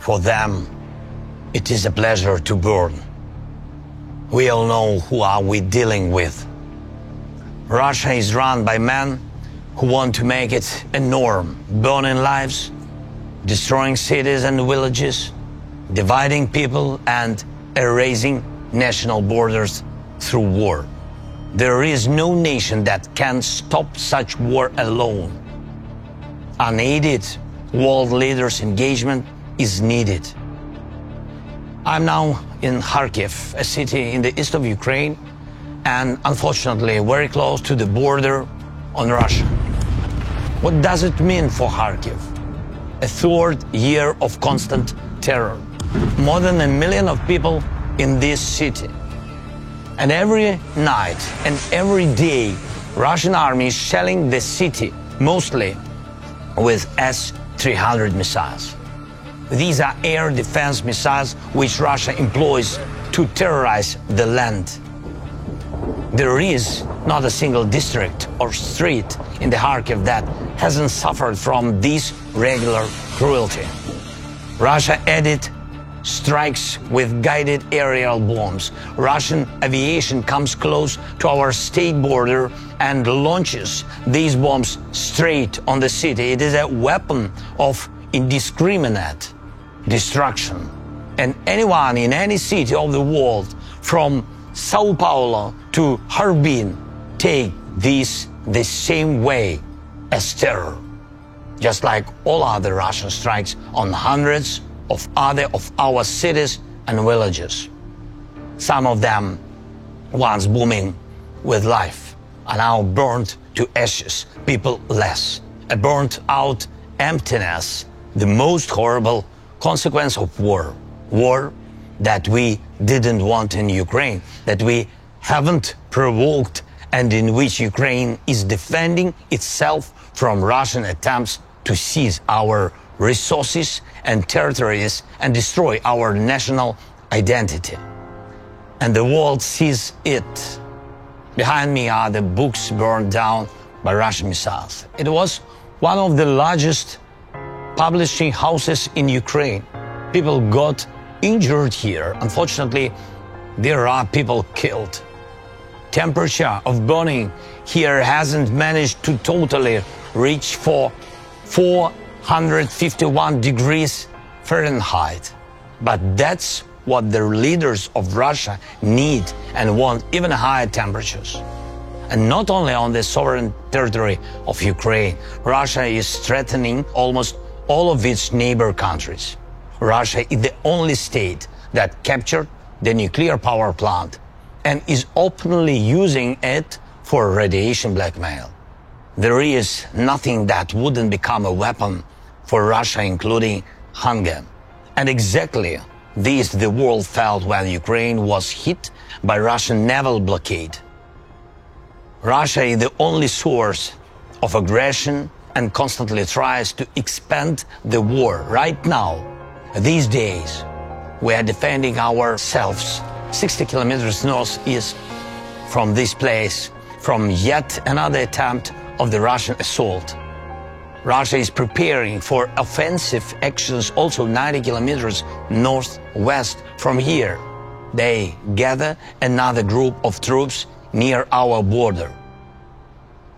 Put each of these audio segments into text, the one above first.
For them, it is a pleasure to burn. We all know who are we dealing with. Russia is run by men who want to make it a norm, burning lives, destroying cities and villages, dividing people and erasing national borders through war. There is no nation that can stop such war alone. Unaided world leaders' engagement is needed. I'm now in Kharkiv, a city in the east of Ukraine, and unfortunately very close to the border on Russia. What does it mean for Kharkiv? A third year of constant terror. More than 1 million of people in this city. And every night and every day, Russian army is shelling the city, mostly with S-300 missiles. These are air defense missiles which Russia employs to terrorize the land. There is not a single district or street in the Kharkiv that hasn't suffered from this regular cruelty. Russia added strikes with guided aerial bombs. Russian aviation comes close to our state border and launches these bombs straight on the city. It is a weapon of indiscriminate destruction. And anyone in any city of the world, from Sao Paulo to Harbin, take this the same way as terror. Just like all other Russian strikes on hundreds of other of our cities and villages. Some of them, once booming with life, are now burned to ashes, people less. A burnt out emptiness, the most horrible consequence of war. War that we didn't want in Ukraine, that we haven't provoked, and in which Ukraine is defending itself from Russian attempts to seize our resources and territories and destroy our national identity. And the world sees it. Behind me are the books burned down by Russian missiles. It was one of the largest publishing houses in Ukraine. People got injured here. Unfortunately, there are people killed. Temperature of burning here hasn't managed to totally reach for 451 degrees Fahrenheit. But that's what the leaders of Russia need and want, even higher temperatures. And not only on the sovereign territory of Ukraine, Russia is threatening almost all of its neighbor countries. Russia is the only state that captured the nuclear power plant and is openly using it for radiation blackmail. There is nothing that wouldn't become a weapon for Russia, including hunger. And exactly this the world felt when Ukraine was hit by Russian naval blockade. Russia is the only source of aggression and constantly tries to expand the war. Right now, these days, we are defending ourselves 60 kilometers northeast from this place, from yet another attempt of the Russian assault. Russia is preparing for offensive actions also 90 kilometers northwest from here. They gather another group of troops near our border.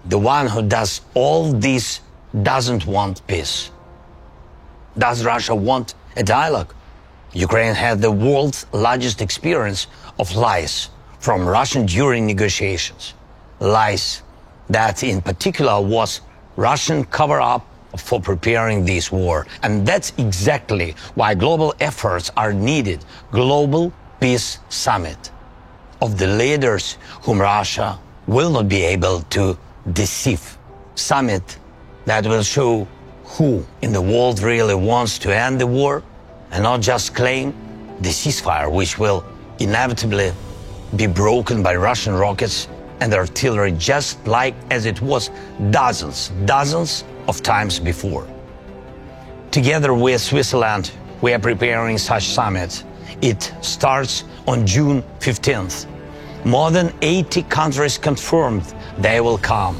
The one who does all this doesn't want peace. Does Russia want a dialogue? Ukraine had the world's largest experience of lies from Russian during negotiations. Lies that in particular was Russian cover-up for preparing this war. And that's exactly why global efforts are needed. Global Peace Summit of the leaders whom Russia will not be able to deceive. Summit that will show who in the world really wants to end the war and not just claim the ceasefire, which will inevitably be broken by Russian rockets and artillery, just like as it was dozens of times before. Together with Switzerland, we are preparing such summits. It starts on June 15th. More than 80 countries confirmed they will come.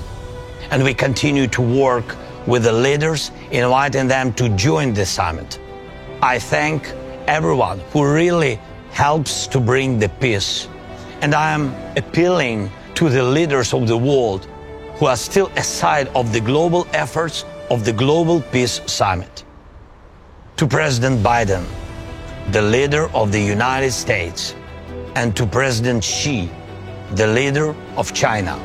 And we continue to work with the leaders, inviting them to join the summit. I thank everyone who really helps to bring the peace. And I am appealing to the leaders of the world who are still aside of the global efforts of the Global Peace Summit. To President Biden, the leader of the United States, and to President Xi, the leader of China,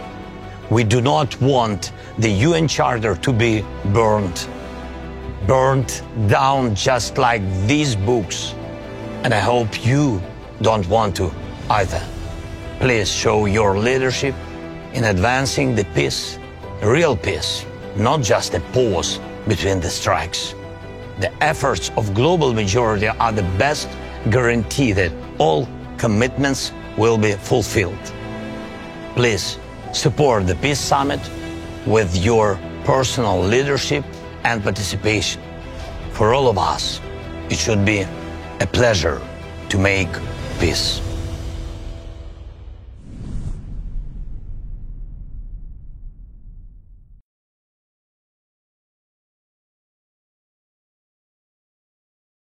we do not want the UN Charter to be burned down just like these books. And I hope you don't want to either. Please show your leadership in advancing the peace, real peace, not just a pause between the strikes. The efforts of global majority are the best guarantee that all commitments will be fulfilled. Please support the Peace Summit with your personal leadership and participation. For all of us, it should be a pleasure to make peace.